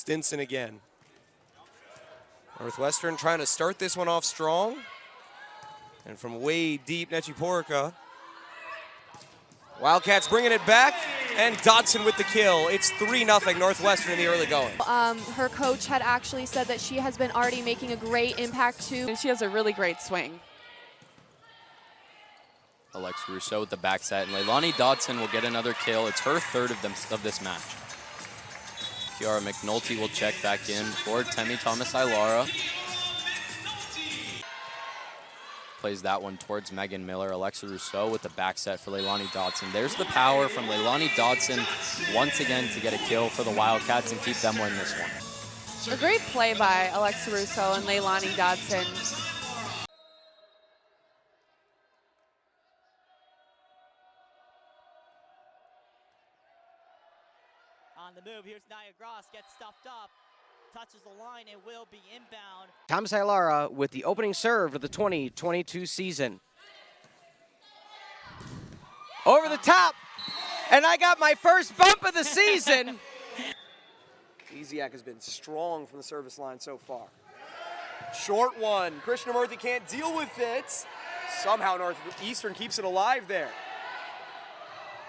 Stinson again. Northwestern trying to start this one off strong. And from way deep, Nechiporka. Wildcats bringing it back, and Dodson with the kill. It's 3-0 Northwestern in the early going. Her coach had actually said that she has been already making a great impact too. She has a really great swing. Alexa Rousseau with the back set, and Leilani Dodson will get another kill. It's her third of this match. Kiara McNulty will check back in for Temi Thomas-Ailara. Plays that one towards Megan Miller. Alexa Rousseau with the back set for Leilani Dodson. There's the power from Leilani Dodson once again to get a kill for the Wildcats and keep them winning this one. A great play by Alexa Rousseau and Leilani Dodson. On the move, here's Nia Gross, gets stuffed up, touches the line, and will be inbound. Thomas-Ailara with the opening serve of the 2022 season. Over the top, and I got my first bump of the season. Eziak has been strong from the service line so far. Short one, Krishnamurthy can't deal with it. Somehow Northeastern keeps it alive there.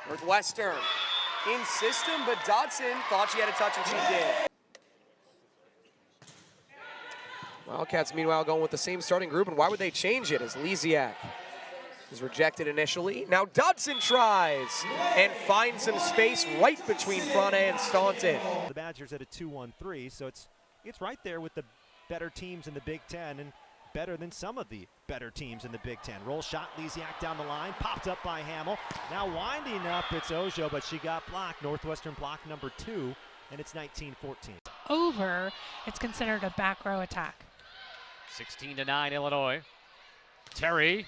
Northwestern in system, but Dodson thought she had a touch and she did. Wildcats, meanwhile, going with the same starting group, and why would they change it as Leziak is rejected initially. Now Dodson tries and finds some space right between Frane and Staunton. The Badgers at a 2-1-3, so it's right there with the better teams in the Big Ten and better than some of the better teams in the Big Ten. Roll shot, Leziak down the line, popped up by Hamill. Now winding up, it's Ojo, but she got blocked. Northwestern block number 2, and it's 19-14. Over, it's considered a back row attack. 16-9 Illinois. Terry,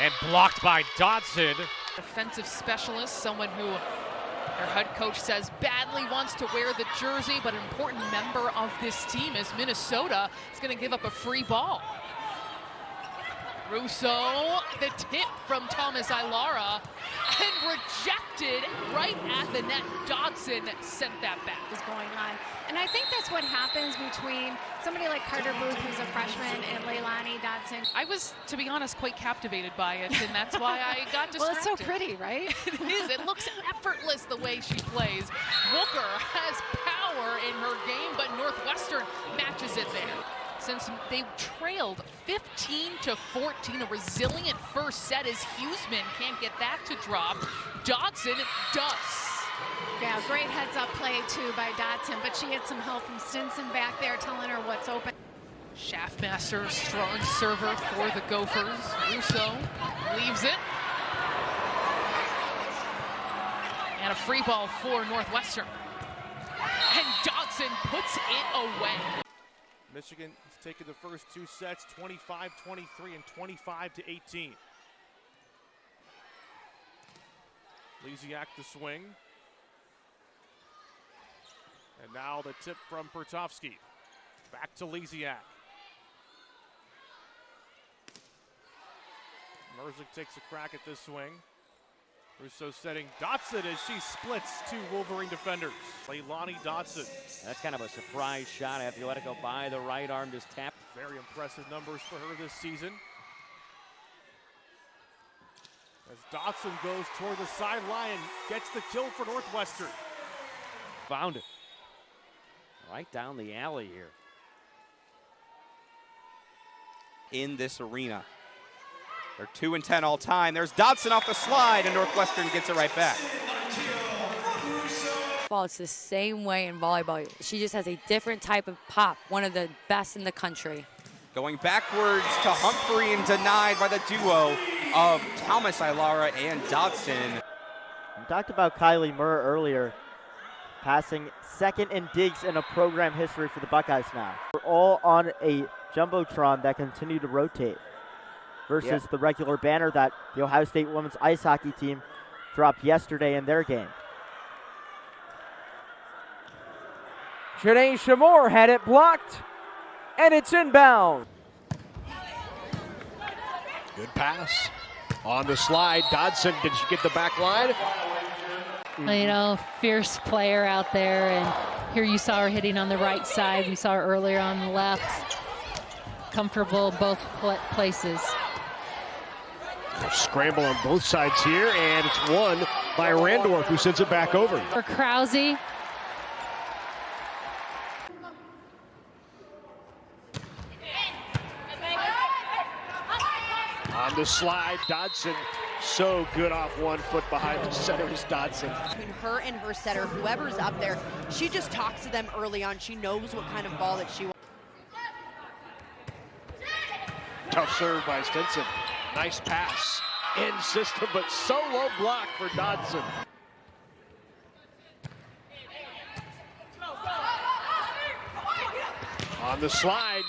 and blocked by Dodson. Defensive specialist, someone who their head coach says badly wants to wear the jersey, but an important member of this team is Minnesota is going to give up a free ball. Rousseau, the tip from Thomas-Ailara, and rejected right at the net. Dodson sent that back. Is going on. And I think that's what happens between somebody like Carter Booth, who's a freshman, and Leilani Dodson. I was, to be honest, quite captivated by it, and that's why I got distracted. Well, it's so pretty, right? It is. It looks effortless the way she plays. Booker has power in her game, but Northwestern matches it there. Since they trailed 15-14, a resilient first set as Huseman can't get that to drop. Dodson does. Yeah, great heads-up play, too, by Dodson, but she had some help from Stinson back there telling her what's open. Schaffmaster, strong server for the Gophers. Rousseau leaves it. And a free ball for Northwestern. And Dodson puts it away. Michigan has taken the first 2 sets, 25-23 and 25-18. Leziak the swing. And now the tip from Pertovsky. Back to Leziak. Merzik takes a crack at this swing. Rousseau setting Dodson as she splits 2 Wolverine defenders. Leilani Dodson. That's kind of a surprise shot after you let it go by. The right arm just tapped. Very impressive numbers for her this season. As Dodson goes toward the sideline and gets the kill for Northwestern. Found it. Right down the alley here. In this arena. They're 2-10 all time. There's Dodson off the slide, and Northwestern gets it right back. It's the same way in volleyball. She just has a different type of pop, one of the best in the country. Going backwards to Humphrey and denied by the duo of Thomas-Ailara and Dodson. We talked about Kylie Murr earlier, passing second in digs in a program history for the Buckeyes now. We're all on a Jumbotron that continue to rotate versus the regular banner that the Ohio State women's ice hockey team dropped yesterday in their game. Janae Shamor had it blocked, and it's inbound. Good pass. On the slide, Dodson, did she get the back line? You know, fierce player out there, and Here you saw her hitting on the right side. We saw her earlier on the left. Comfortable both places. Scramble on both sides here, and it's won by Randorf, who sends it back over. For Krause. On the slide, Dodson, so good off 1 foot behind the center is Dodson. Between her and her setter, whoever's up there, she just talks to them early on. She knows what kind of ball that she wants. Tough serve by Stinson. Nice pass. In system, but so low block for Dodson. On the slide.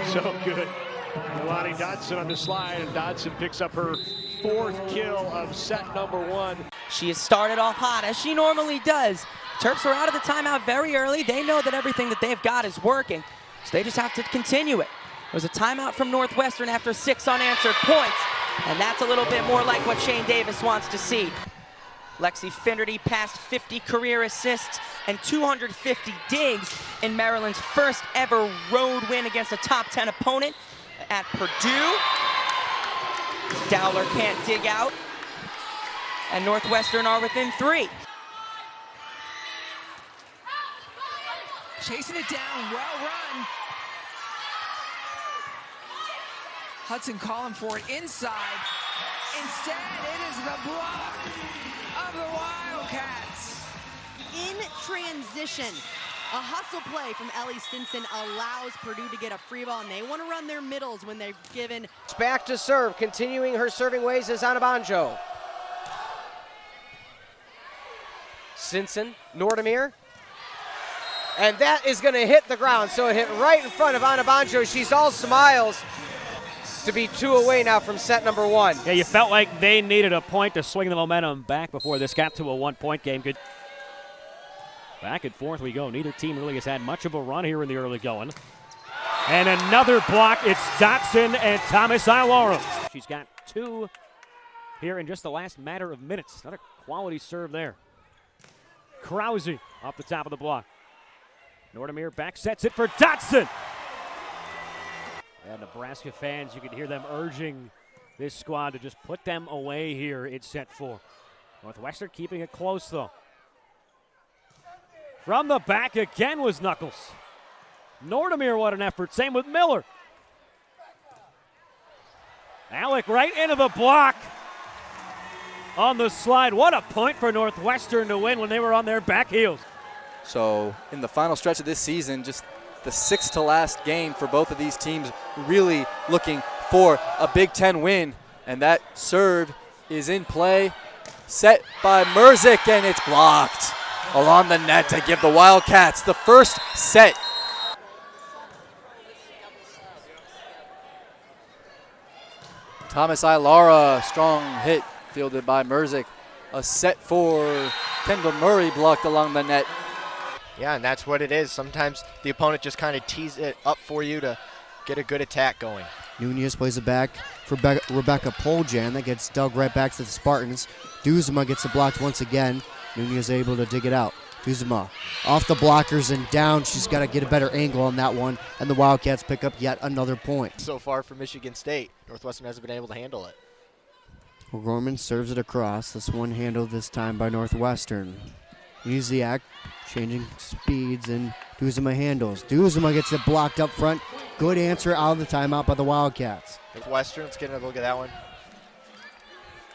So good. Leilani Dodson on the slide, and Dodson picks up her 4th kill of set number 1. She has started off hot, as she normally does. Terps are out of the timeout very early. They know that everything that they've got is working, so they just have to continue it. There's a timeout from Northwestern after 6 unanswered points, and that's a little bit more like what Shane Davis wants to see. Lexi Finnerty passed 50 career assists and 250 digs in Maryland's first ever road win against a top 10 opponent at Purdue. Dowler can't dig out, and Northwestern are within 3. Chasing it down, well run. Hudson calling for it inside. Instead, it is the block of the Wildcats. In transition, a hustle play from Ellie Stinson allows Purdue to get a free ball, and they want to run their middles when they're given. It's back to serve, continuing her serving ways is Anabanjo. Stinson, Nordemir. And that is going to hit the ground, so it hit right in front of Anabanjo. She's all smiles to be 2 away now from set number 1. Yeah, you felt like they needed a point to swing the momentum back before this got to a 1-point game. Good. Back and forth we go. Neither team really has had much of a run here in the early going. And another block. It's Dodson and Thomas Ilara. She's got 2 here in just the last matter of minutes. Another quality serve there. Krause off the top of the block. Nordemir back sets it for Dodson. And Nebraska fans, you can hear them urging this squad to just put them away here in set 4. Northwestern keeping it close, though. From the back again was Knuckles. Nordemir, what an effort. Same with Miller. Alec right into the block on the slide. What a point for Northwestern to win when they were on their back heels. So in the final stretch of this season, just the 6th to last game for both of these teams, really looking for a Big Ten win. And that serve is in play, set by Merzick, and it's blocked along the net to give the Wildcats the first set. Thomas Ilara, strong hit fielded by Merzick. A set for Kendall Murray, blocked along the net. Yeah, and that's what it is. Sometimes the opponent just kind of tees it up for you to get a good attack going. Nunez plays it back for Rebecca Poljan. That gets dug right back to the Spartans. Duzema gets it blocked once again. Nunez able to dig it out. Duzema off the blockers and down. She's got to get a better angle on that one, and the Wildcats pick up yet another point. So far for Michigan State, Northwestern hasn't been able to handle it. Gorman serves it across. This one handled this time by Northwestern. Uziak changing speeds, and Duzema handles. Duzema gets it blocked up front. Good answer out of the timeout by the Wildcats. Northwestern, let's get a look at that one.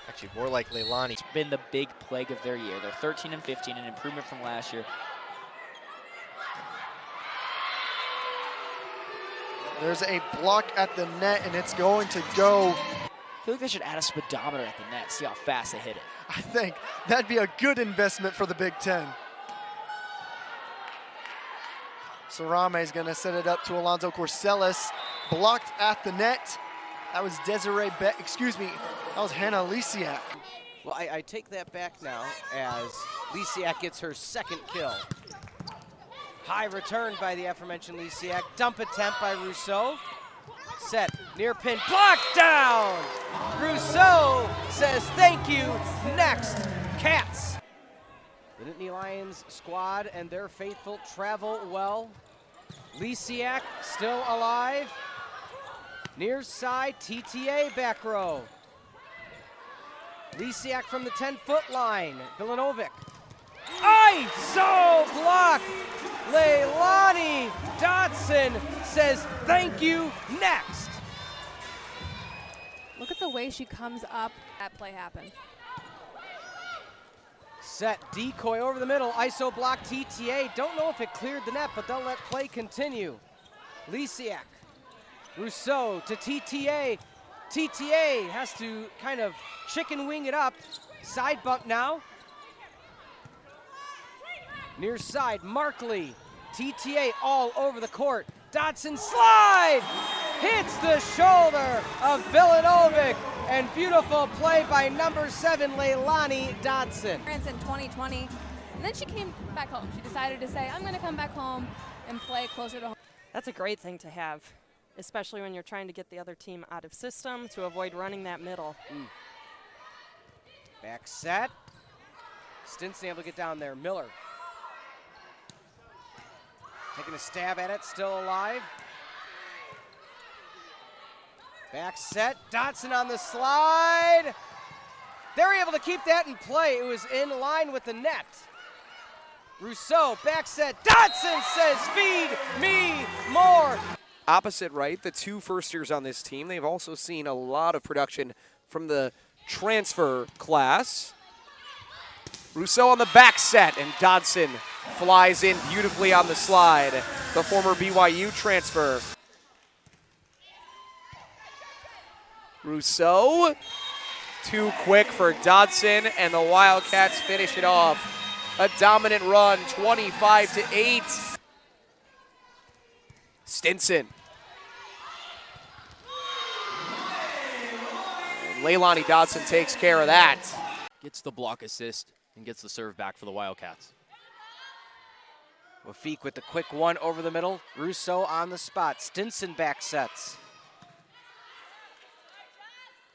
Actually, more like Leilani. It's been the big plague of their year. They're 13-15, an improvement from last year. There's a block at the net, and it's going to go. I feel like they should add a speedometer at the net, see how fast they hit it. I think that'd be a good investment for the Big Ten. Sarame is going to set it up to Alonzo Corcelis. Blocked at the net. That was Desiree that was Hannah Lisiak. Well, I take that back now as Lisiak gets her 2nd kill. High return by the aforementioned Lisiak. Dump attempt by Rousseau. Set, near pin, blocked down! Rousseau says thank you, next, Cats. Nittany Lions squad and their faithful travel well. Lisiak still alive. Near side, TTA back row. Lisiak from the 10-foot line. Bilanovic. ISO block! Leilani Dodson says thank you, next. Look at the way she comes up. That play happened. Set decoy over the middle, ISO block TTA. Don't know if it cleared the net, but they'll let play continue. Lisiak, Rousseau to TTA. TTA has to kind of chicken wing it up. Side bump now. Near side, Markley. TTA all over the court. Dodson slide! Hits the shoulder of Bilanovic. And beautiful play by number 7, Leilani Dodson. In 2020, and then she came back home. She decided to say, I'm going to come back home and play closer to home. That's a great thing to have, especially when you're trying to get the other team out of system to avoid running that middle. Back set. Stinson able to get down there. Miller. Taking a stab at it, still alive. Back set, Dodson on the slide. They're able to keep that in play. It was in line with the net. Rousseau, back set, Dodson says, feed me more. Opposite right, the 2 first years on this team. They've also seen a lot of production from the transfer class. Rousseau on the back set, and Dodson flies in beautifully on the slide. The former BYU transfer. Rousseau, too quick for Dodson, and the Wildcats finish it off. A dominant run, 25-8. Stinson. And Leilani Dodson takes care of that. Gets the block assist and gets the serve back for the Wildcats. Wafik with the quick one over the middle. Rousseau on the spot. Stinson back sets.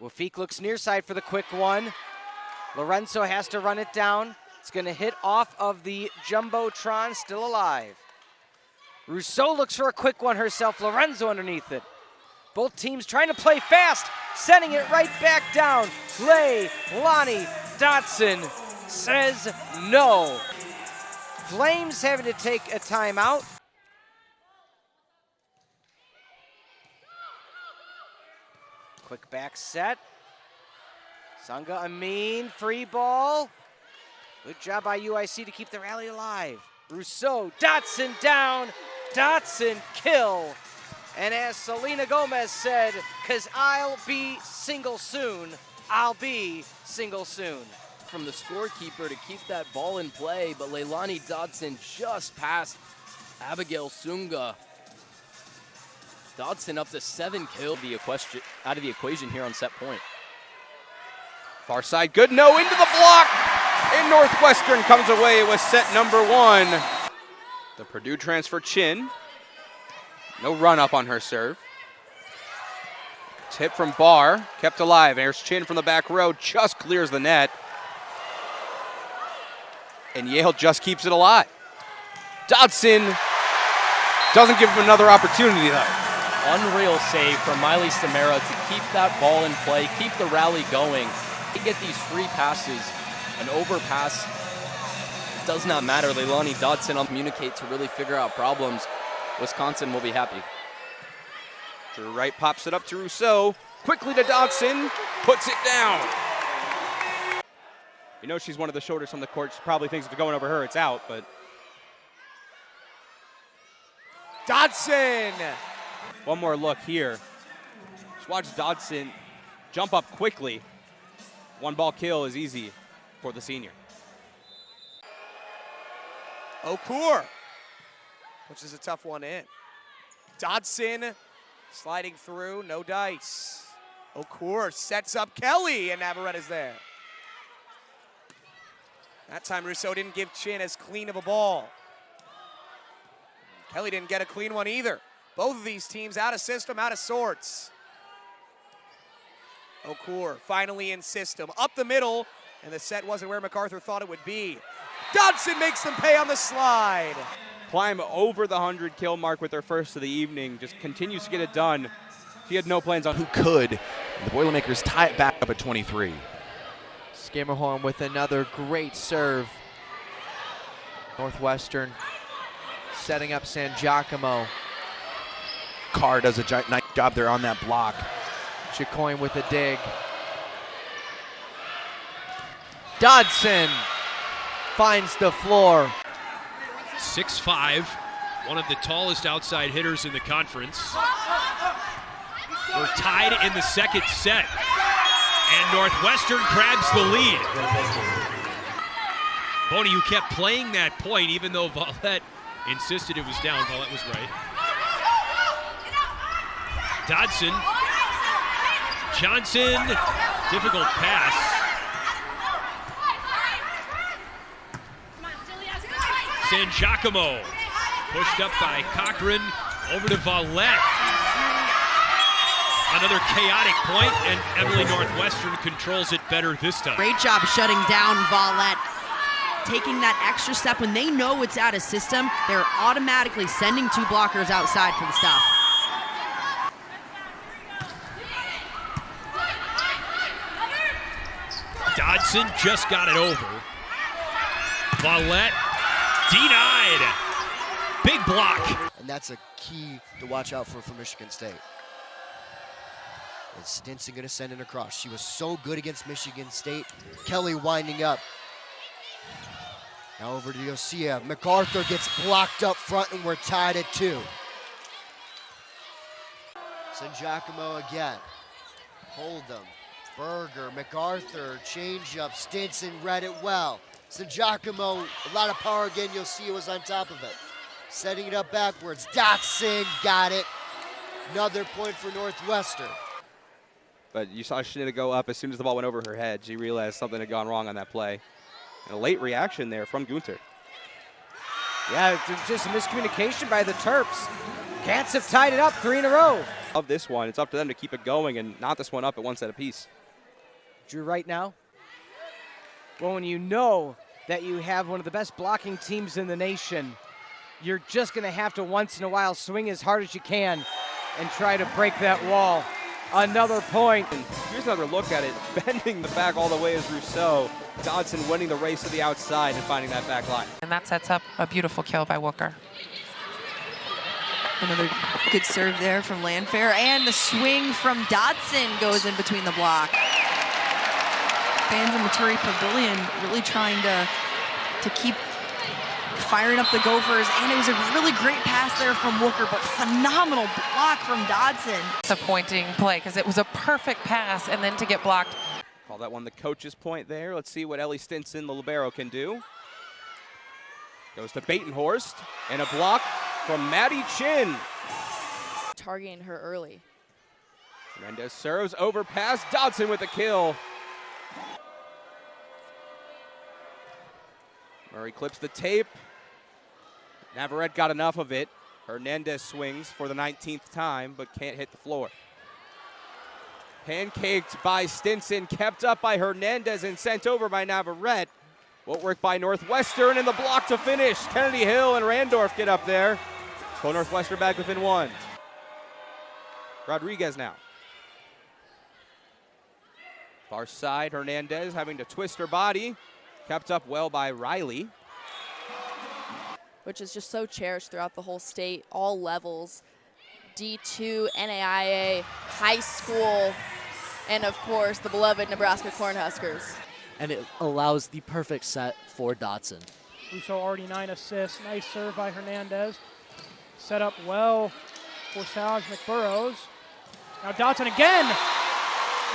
Wafik looks near side for the quick one. Lorenzo has to run it down. It's going to hit off of the Jumbotron, still alive. Rousseau looks for a quick one herself. Lorenzo underneath it. Both teams trying to play fast, sending it right back down. Leilani Dodson says no. Flames having to take a timeout. Quick back set. Sanga Amin, free ball. Good job by UIC to keep the rally alive. Rousseau, Dodson down, Dodson kill. And as Selena Gomez said, 'cause I'll be single soon, I'll be single soon. From the scorekeeper to keep that ball in play, but Leilani Dodson just passed Abigail Sunga. Dodson up to 7 kills out of the equation here on set point. Far side, good no into the block. And Northwestern comes away with set number 1. The Purdue transfer Chin. No run up on her serve. It's hit from Barr, kept alive. There's Chin from the back row, just clears the net. And Yale just keeps it alive. Dodson doesn't give him another opportunity though. Unreal save from Miley Samara to keep that ball in play, keep the rally going. They get these free passes, an overpass. It does not matter. Leilani Dodson will communicate to really figure out problems. Wisconsin will be happy. Drew Wright pops it up to Rousseau. Quickly to Dodson, puts it down. You know she's one of the shoulders from the court. She probably thinks if it's going over her, it's out, but. Dodson! One more look here. Just watch Dodson jump up quickly. One ball kill is easy for the senior. Okur, which is a tough one in. Dodson sliding through, no dice. Okur sets up Kelly, and Navarreta's there. That time Rousseau didn't give Chin as clean of a ball. Kelly didn't get a clean one either. Both of these teams out of system, out of sorts. Okur finally in system, up the middle, and the set wasn't where MacArthur thought it would be. Dodson makes them pay on the slide. Climb over the 100 kill mark with her first of the evening. Just continues to get it done. She had no plans on who could. The Boilermakers tie it back up at 23. Skimmerhorn with another great serve. Northwestern setting up San Giacomo. Carr does a nice job there on that block. Chicoine with a dig. Dodson finds the floor. 6'5", one of the tallest outside hitters in the conference. We're tied in the second set, and Northwestern grabs the lead. Boney, you kept playing that point even though Vallette insisted it was down. Vallette was right. Dodson. Johnson. Difficult pass. San Giacomo. Pushed up by Cochran. Over to Vallette. Another chaotic point, and Emily Northwestern controls it better this time. Great job shutting down Vallette. Taking that extra step when they know it's out of system, they're automatically sending two blockers outside for the stuff. Dodson just got it over. Vallette denied. Big block. And that's a key to watch out for Michigan State. Is Stinson going to send it across? She was so good against Michigan State. Kelly winding up. Now over to Yosia. MacArthur gets blocked up front, and we're tied at 2. San Giacomo again. Hold'em, Berger, MacArthur, change up. Stinson read it well. San Giacomo, a lot of power again. Yosia was on top of it. Setting it up backwards. Dodson got it. Another point for Northwestern. But you saw Shanita go up as soon as the ball went over her head. She realized something had gone wrong on that play. And a late reaction there from Gunter. Yeah, it's just a miscommunication by the Terps. Cats have tied it up 3 in a row. Of this one, it's up to them to keep it going and knot this one up at 1 set apiece. Drew, right now, well, when you know that you have one of the best blocking teams in the nation, you're just going to have to once in a while swing as hard as you can and try to break that wall. Another point. And here's another look at it. Bending the back all the way is Rousseau. Dodson winning the race to the outside and finding that back line. And that sets up a beautiful kill by Wooker. Another good serve there from Landfair, and the swing from Dodson goes in between the block. Fans in Maturi Pavilion really trying to keep firing up the Gophers, and it was a really great pass there from Wooker, but phenomenal block from Dodson. Disappointing play because it was a perfect pass, and then to get blocked. Call that one the coach's point there. Let's see what Ellie Stinson, the libero, can do. Goes to Batenhorst, and a block from Maddie Chin. Targeting her early. Hernandez serves, overpass, Dodson with a kill. Murray clips the tape. Navarrete got enough of it. Hernandez swings for the 19th time, but can't hit the floor. Pancaked by Stinson, kept up by Hernandez and sent over by Navarrete. Footwork by Northwestern, and the block to finish. Kennedy Hill and Randorf get up there. Pull Northwestern back within 1. Rodriguez now. Far side, Hernandez having to twist her body. Kept up well by Riley. Which is just so cherished throughout the whole state, all levels. D2, NAIA, high school, and of course the beloved Nebraska Cornhuskers. And it allows the perfect set for Dodson. Rousseau already 9 assists. Nice serve by Hernandez. Set up well for Saj McBurrows. Now Dodson again,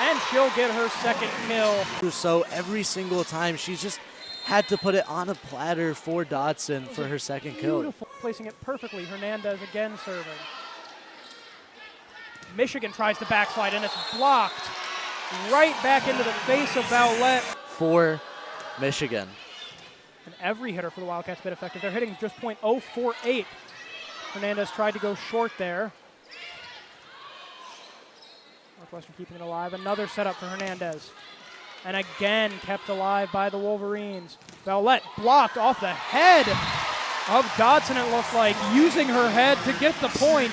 and she'll get her second kill. Rousseau every single time, she's just had to put it on a platter for Dodson for her second kill. Beautiful, placing it perfectly. Hernandez again serving. Michigan tries to backslide, and it's blocked right back into the face of Vallette. For Michigan. And every hitter for the Wildcats been effective. They're hitting just .048. Hernandez tried to go short there. Northwestern keeping it alive. Another setup for Hernandez. and again kept alive by the Wolverines. Vallette blocked off the head of Dodson, it looked like, using her head to get the point.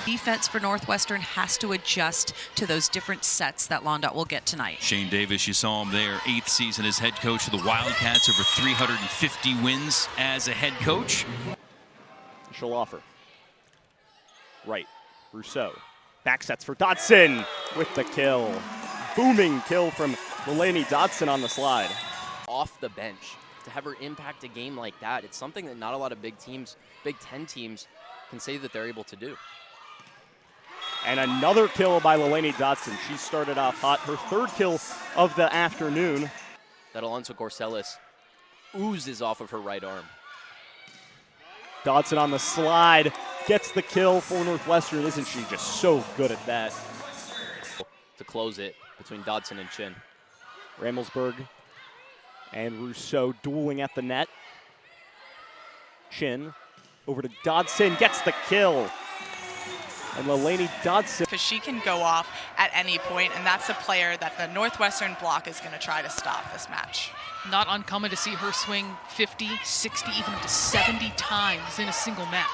Defense for Northwestern has to adjust to those different sets that Londot will get tonight. Shane Davis, you saw him there, 8th season as head coach of the Wildcats, over 350 wins as a head coach. She'll offer. Right, Rousseau. Back sets for Dodson with the kill. Booming kill from Leilani Dodson on the slide. Off the bench, to have her impact a game like that, it's something that not a lot of Big Ten teams can say that they're able to do. And another kill by Leilani Dodson. She started off hot. Her 3rd kill of the afternoon. That Alonso Corcelis oozes off of her right arm. Dodson on the slide gets the kill for Northwestern. Isn't she just so good at that? To close it between Dodson and Chin. Ramelsberg and Rousseau dueling at the net. Chin over to Dodson, gets the kill. And Leilani Dodson. Because she can go off at any point, and that's a player that the Northwestern block is going to try to stop this match. Not uncommon to see her swing 50, 60, even up to 70 times in a single match.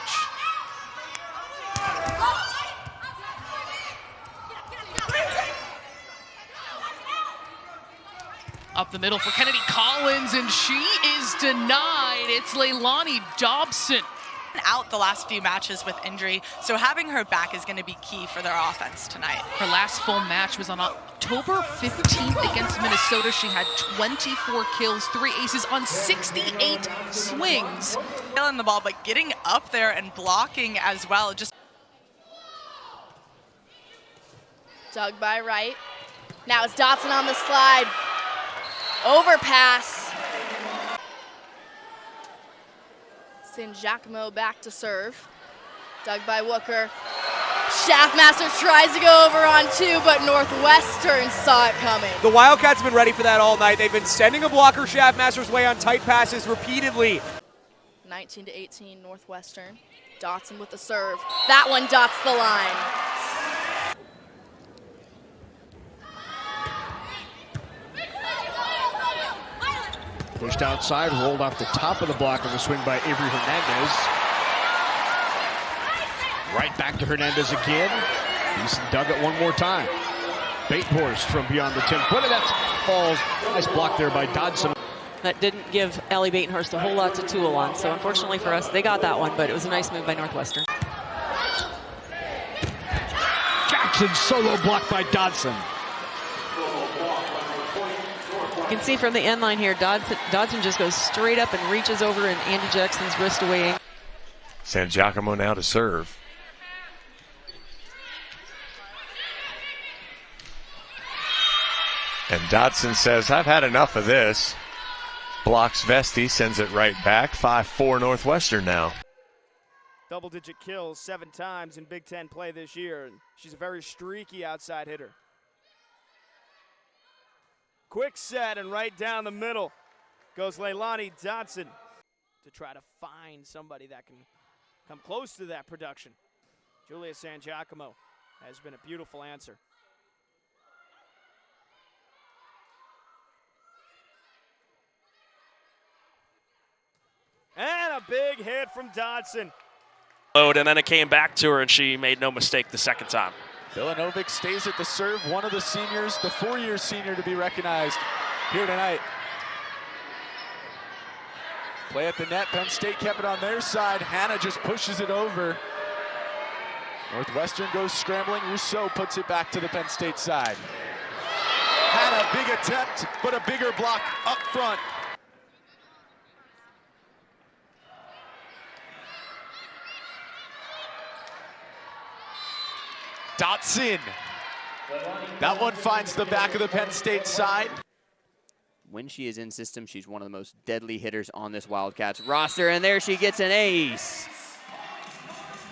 Up the middle for Kennedy Collins, and she is denied. It's Leilani Dodson. Out the last few matches with injury, so having her back is going to be key for their offense tonight. Her last full match was on October 15th against Minnesota. She had 24 kills, 3 aces on 68 swings. Killing the ball, but getting up there and blocking as well. Just dug by right. Now it's Dodson on the slide. Overpass. San Giacomo back to serve. Dug by Wooker. Schaffmaster tries to go over on 2, but Northwestern saw it coming. The Wildcats have been ready for that all night. They've been sending a blocker Schaffmaster's way on tight passes repeatedly. 19-18 Northwestern. Dodson with the serve. That one dots the line. Pushed outside, rolled off the top of the block on the swing by Avery Hernandez. Right back to Hernandez again. He's dug it one more time. Baithorst from beyond the 10-footer. That falls. Nice block there by Dodson. That didn't give Allie Baitenhurst a whole lot to tool on, so unfortunately for us, they got that one, but it was a nice move by Northwestern. Jackson solo block by Dodson. You can see from the end line here, Dodson just goes straight up and reaches over and Andy Jackson's wrist away. San Giacomo now to serve. And Dodson says, I've had enough of this. Blocks Vesti, sends it right back. 5-4 Northwestern now. Double-digit kills 7 times in Big Ten play this year. And she's a very streaky outside hitter. Quick set and right down the middle goes Leilani Dodson to try to find somebody that can come close to that production. Julia San Giacomo has been a beautiful answer. And a big hit from Dodson. And then it came back to her, and she made no mistake the second time. Bilanovic stays at the serve, one of the seniors, the 4-year senior to be recognized here tonight. Play at the net, Penn State kept it on their side. Hannah just pushes it over. Northwestern goes scrambling, Rousseau puts it back to the Penn State side. Hannah, big attempt, but a bigger block up front. Dodson. That one finds the back of the Penn State side. When she is in system, she's one of the most deadly hitters on this Wildcats roster, and there she gets an ace.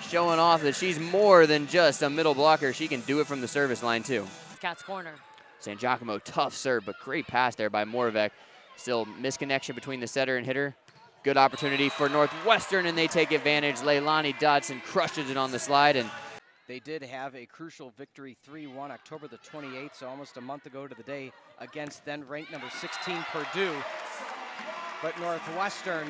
Showing off that she's more than just a middle blocker. She can do it from the service line, too. Cats corner. San Giacomo, tough serve, but great pass there by Moravec. Still misconnection between the setter and hitter. Good opportunity for Northwestern, and they take advantage. Leilani Dodson crushes it on the slide, and They did have a crucial victory 3-1 October the 28th, so almost a month ago to the day, against then ranked number 16 Purdue. But Northwestern